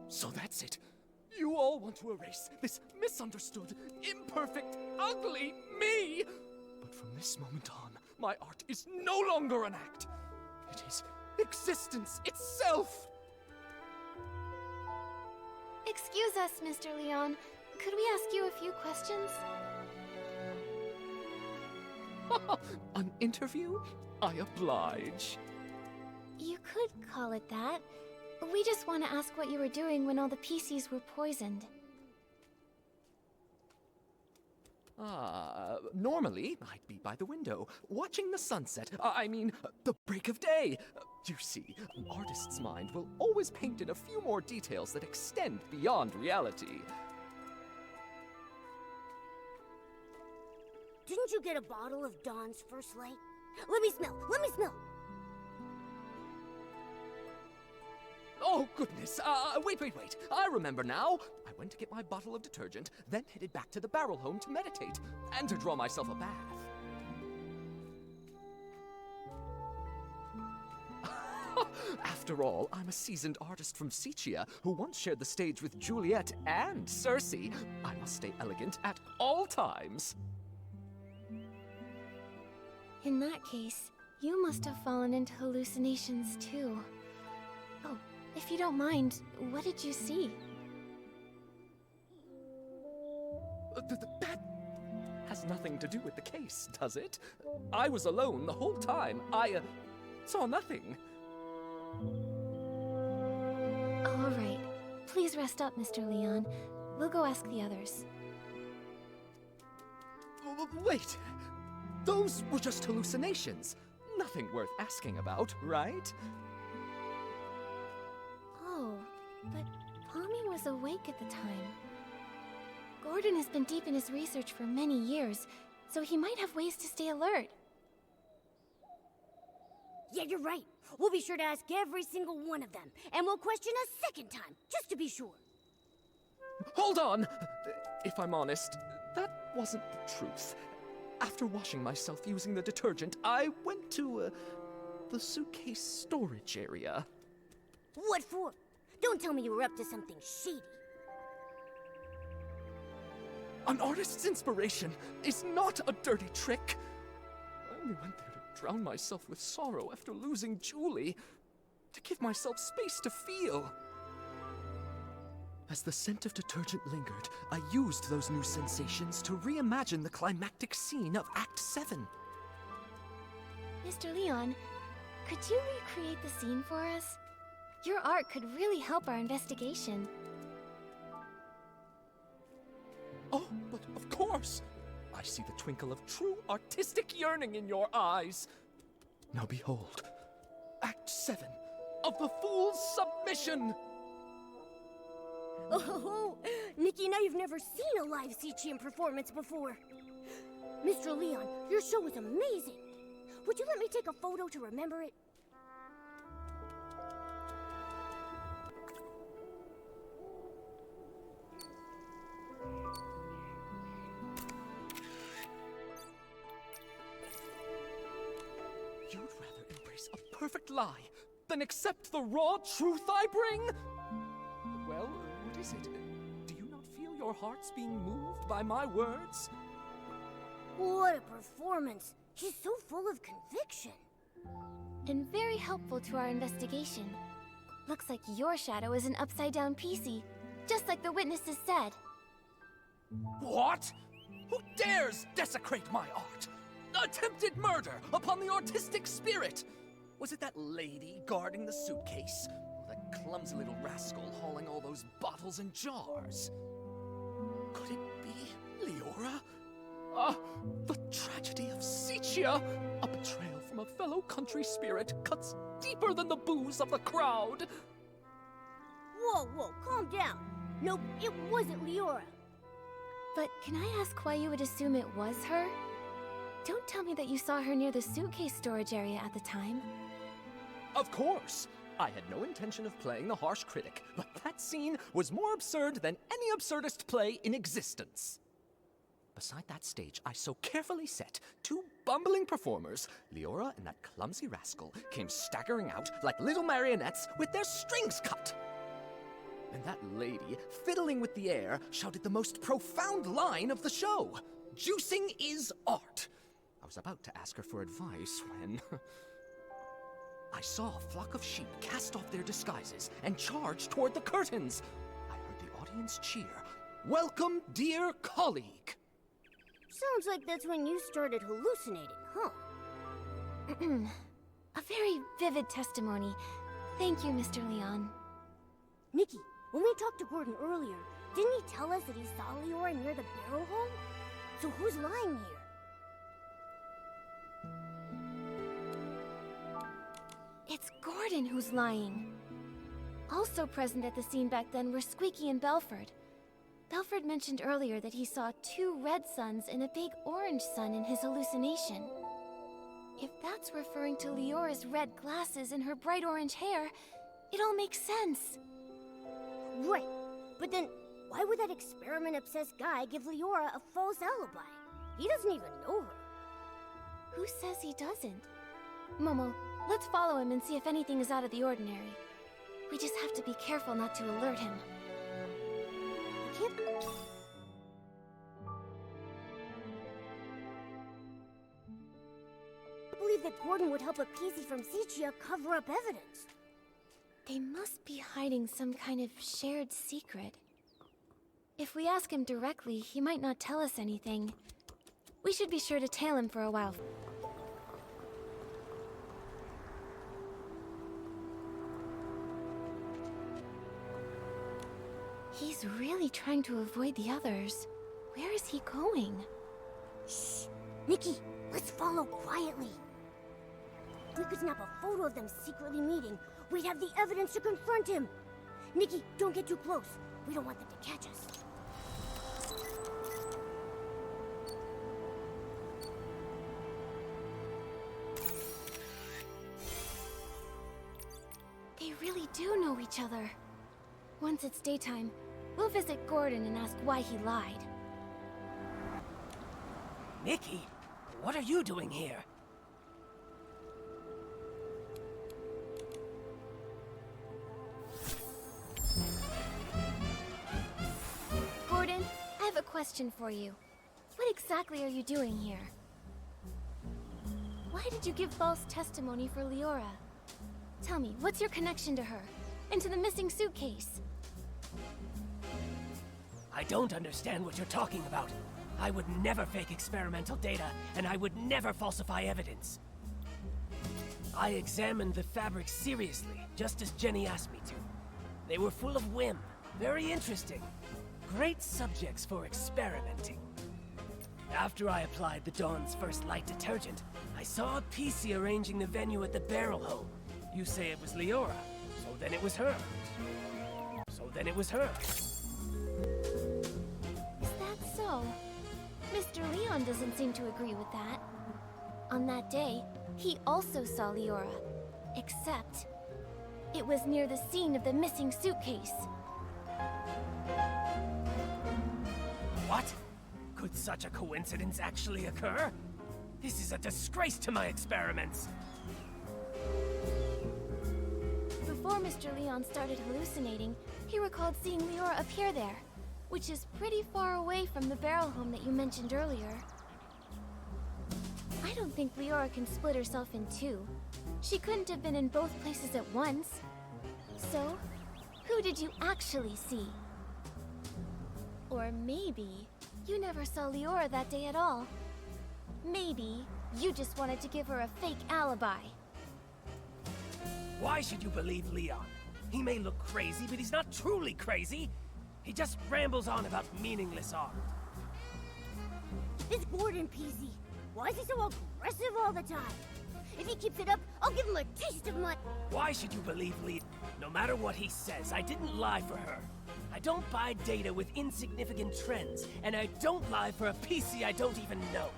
So that's it. You all want to erase this misunderstood, imperfect, ugly me! But from this moment on, my art is no longer an act. It is existence itself! Excuse us, Mr. Leon. Could we ask you a few questions? An interview? I oblige. You could call it that. We just want to ask what you were doing when all the PCs were poisoned. Normally, I'd be by the window, watching the sunset. The break of day. You see, an artist's mind will always paint in a few more details that extend beyond reality. Didn't you get a bottle of Dawn's first light? Let me smell! Let me smell! Oh, goodness. Wait. I remember now. I went to get my bottle of detergent, then headed back to the barrel home to meditate, and to draw myself a bath. After all, I'm a seasoned artist from Siccia who once shared the stage with Juliet and Circe. I must stay elegant at all times. In that case, you must have fallen into hallucinations too. Oh, if you don't mind, what did you see? That has nothing to do with the case, does it? I was alone the whole time. I saw nothing. All right. Please rest up, Mr. Leon. We'll go ask the others. Wait. Those were just hallucinations. Nothing worth asking about, right? Oh, but Pommy was awake at the time. Gordon has been deep in his research for many years, so he might have ways to stay alert. Yeah, you're right. We'll be sure to ask every single one of them, and we'll question a second time, just to be sure. Hold on! If I'm honest, that wasn't the truth. After washing myself using the detergent, I went to, the suitcase storage area. What for? Don't tell me you were up to something shady. An artist's inspiration is not a dirty trick. I only went there to drown myself with sorrow after losing Julie, to give myself space to feel. As the scent of detergent lingered, I used those new sensations to reimagine the climactic scene of Act 7. Mr. Leon, could you recreate the scene for us? Your art could really help our investigation. Oh, but of course! I see the twinkle of true artistic yearning in your eyes. Now behold, Act 7 of The Fool's Submission! Oh, Nikki, now you've never seen a live Siccian performance before. Mr. Leon, your show was amazing. Would you let me take a photo to remember it? You'd rather embrace a perfect lie than accept the raw truth I bring? Well, what is it? Do you not feel your hearts being moved by my words? What a performance. He's so full of conviction. And very helpful to our investigation. Looks like your shadow is an upside-down PC, just like the witnesses said. What? Who dares desecrate my art? Attempted murder upon the artistic spirit! Was it that lady guarding the suitcase? Or that clumsy little rascal hauling all those bottles and jars? Could it be Leora? The tragedy of Siccia! A betrayal from a fellow country spirit cuts deeper than the booze of the crowd! Whoa, calm down. Nope, it wasn't Leora. But can I ask why you would assume it was her? Don't tell me that you saw her near the suitcase storage area at the time. Of course! I had no intention of playing the harsh critic, but that scene was more absurd than any absurdist play in existence. Beside that stage I so carefully set, two bumbling performers, Leora and that clumsy rascal, came staggering out like little marionettes with their strings cut. And that lady, fiddling with the air, shouted the most profound line of the show. Juicing is art. I was about to ask her for advice when... I saw a flock of sheep cast off their disguises and charge toward the curtains. I heard the audience cheer. Welcome, dear colleague. Sounds like that's when you started hallucinating, huh? A very vivid testimony. Thank you, Mr. Leon. Nikki, when we talked to Gordon earlier, didn't he tell us that he saw Leora near the barrel hole? So who's lying here? It's Gordon who's lying. Also present at the scene back then were Squeaky and Belford. Belford mentioned earlier that he saw 2 red suns and a big orange sun in his hallucination. If that's referring to Leora's red glasses and her bright orange hair, it all makes sense. Right, but then why would that experiment-obsessed guy give Leora a false alibi? He doesn't even know her. Who says he doesn't? Momo, let's follow him and see if anything is out of the ordinary. We just have to be careful not to alert him. I can't... believe that Gordon would help a PC from Sichia cover up evidence. They must be hiding some kind of shared secret. If we ask him directly, he might not tell us anything. We should be sure to tail him for a while. He's really trying to avoid the others. Where is he going? Shh! Nikki, let's follow quietly. If we could snap a photo of them secretly meeting, we'd have the evidence to confront him. Nikki, don't get too close. We don't want them to catch us. They really do know each other. Once it's daytime, we'll visit Gordon and ask why he lied. Nikki, what are you doing here? Gordon, I have a question for you. What exactly are you doing here? Why did you give false testimony for Leora? Tell me, what's your connection to her? And to the missing suitcase? I don't understand what you're talking about. I would never fake experimental data, and I would never falsify evidence. I examined the fabrics seriously, just as Jenny asked me to. They were full of whim, very interesting. Great subjects for experimenting. After I applied the Dawn's first light detergent, I saw a PC arranging the venue at the barrel hole. You say it was Leora, so then it was her. So then it was her. Is that so? Mr. Leon doesn't seem to agree with that. On that day, he also saw Leora. Except, it was near the scene of the missing suitcase. What? Could such a coincidence actually occur? This is a disgrace to my experiments. Before Mr. Leon started hallucinating, he recalled seeing Leora appear there, which is pretty far away from the barrel home that you mentioned earlier. I don't think Leora can split herself in two. She couldn't have been in both places at once. So, who did you actually see? Or maybe you never saw Leora that day at all. Maybe you just wanted to give her a fake alibi. Why should you believe Leon? He may look crazy, but he's not truly crazy. He just rambles on about meaningless art. This Gordon PZ, why is he so aggressive all the time? If he keeps it up, I'll give him a taste of my... Why should you believe Leon? No matter what he says, I didn't lie for her. I don't buy data with insignificant trends, and I don't lie for a PC I don't even know.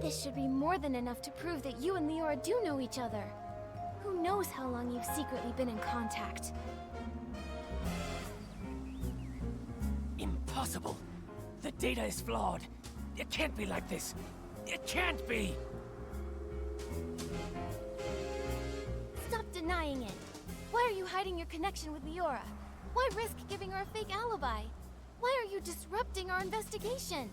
This should be more than enough to prove that you and Leora do know each other. Who knows how long you've secretly been in contact? Impossible. The data is flawed. It can't be like this. It can't be! are you hiding your connection with Leora? Why risk giving her a fake alibi? Why are you disrupting our investigation?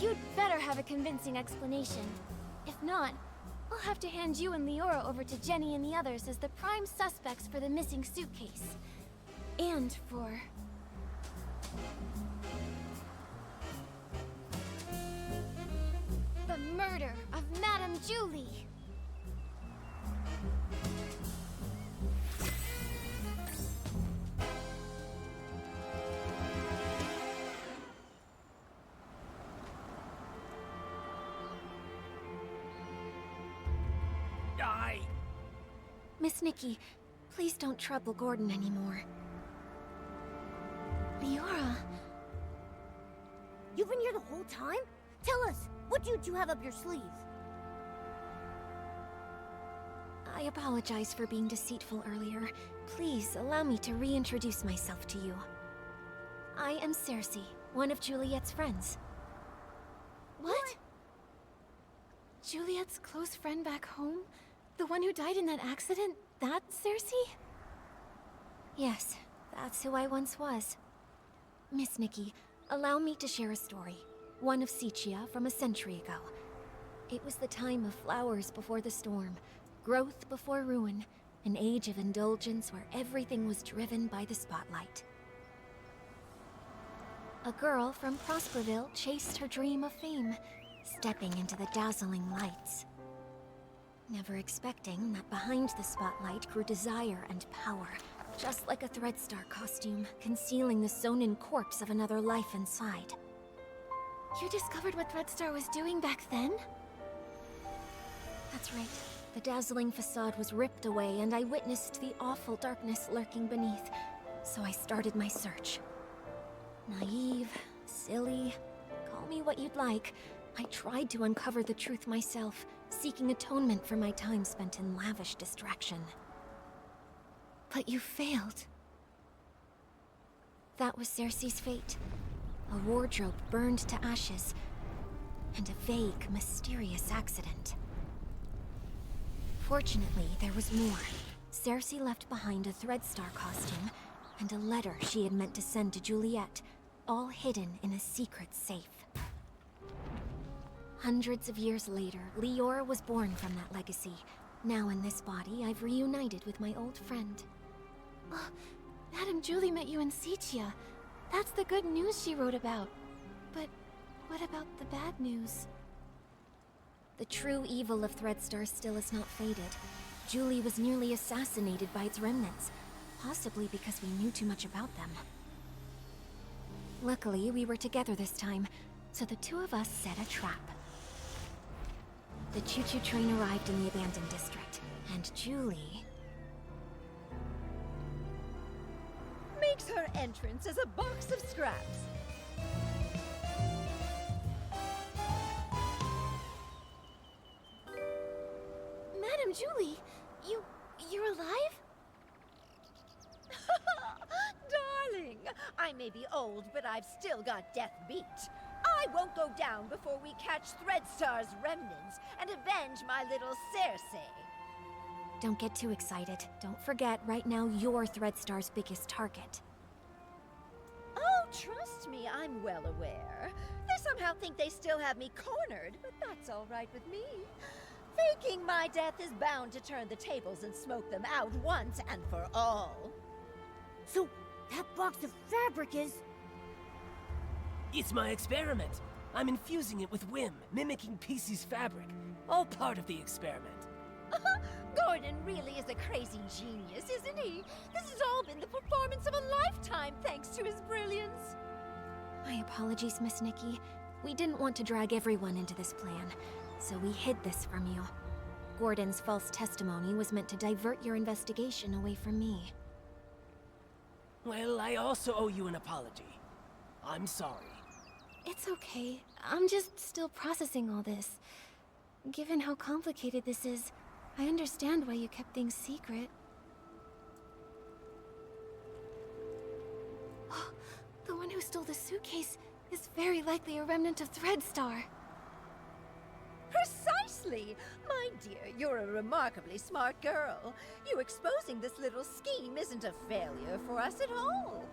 You'd better have a convincing explanation. If not, I'll have to hand you and Leora over to Jenny and the others as the prime suspects for the missing suitcase. And for... the murder of Madame Julie. Miss Nikki, please don't trouble Gordon anymore. Leora... You've been here the whole time? Tell us, what do you two have up your sleeve? I apologize for being deceitful earlier. Please allow me to reintroduce myself to you. I am Cersei, one of Juliet's friends. What? Juliet's close friend back home? The one who died in that accident? That's Cersei? Yes, that's who I once was. Miss Nikki, allow me to share a story. One of Sicia from a century ago. It was the time of flowers before the storm, growth before ruin, an age of indulgence where everything was driven by the spotlight. A girl from Prosperville chased her dream of fame, stepping into the dazzling lights. Never expecting that behind the spotlight grew desire and power, just like a Threadstar costume, concealing the sewn-in corpse of another life inside. You discovered what Threadstar was doing back then? That's right. The dazzling facade was ripped away, and I witnessed the awful darkness lurking beneath, so I started my search. Naive, silly, call me what you'd like. I tried to uncover the truth myself, seeking atonement for my time spent in lavish distraction. But you failed. That was Cersei's fate. A wardrobe burned to ashes, and a vague, mysterious accident. Fortunately, there was more. Cersei left behind a Threadstar costume, and a letter she had meant to send to Juliet, all hidden in a secret safe. Hundreds of years later, Leora was born from that legacy. Now in this body, I've reunited with my old friend. Oh, Madame Julie met you in Sicia. That's the good news she wrote about. But what about the bad news? The true evil of Threadstar still has not faded. Julie was nearly assassinated by its remnants, possibly because we knew too much about them. Luckily, we were together this time, so the two of us set a trap. The choo-choo train arrived in the abandoned district, and Julie... makes her entrance as a box of scraps. Madame Julie, you're alive? Darling, I may be old, but I've still got death beat. I won't go down before we catch Threadstar's remnants and avenge my little Cersei. Don't get too excited. Don't forget, right now you're Threadstar's biggest target. Oh, trust me, I'm well aware. They somehow think they still have me cornered, but that's all right with me. Faking my death is bound to turn the tables and smoke them out once and for all. So, that box of fabric is... It's my experiment. I'm infusing it with whim, mimicking PC's fabric. All part of the experiment. Gordon really is a crazy genius, isn't he? This has all been the performance of a lifetime thanks to his brilliance. My apologies, Miss Nikki. We didn't want to drag everyone into this plan, so we hid this from you. Gordon's false testimony was meant to divert your investigation away from me. Well, I also owe you an apology. I'm sorry. It's okay. I'm just still processing all this. Given how complicated this is, I understand why you kept things secret. Oh, the one who stole the suitcase is very likely a remnant of Threadstar. Precisely! My dear, you're a remarkably smart girl. You exposing this little scheme isn't a failure for us at all.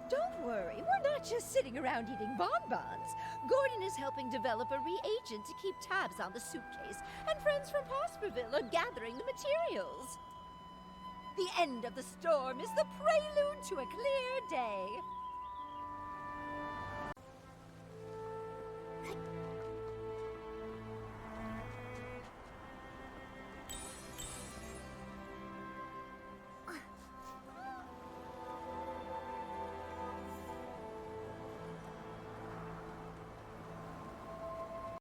Don't worry, we're not just sitting around eating bonbons. Gordon is helping develop a reagent to keep tabs on the suitcase, and friends from Prosperville are gathering the materials. The end of the storm is the prelude to a clear day.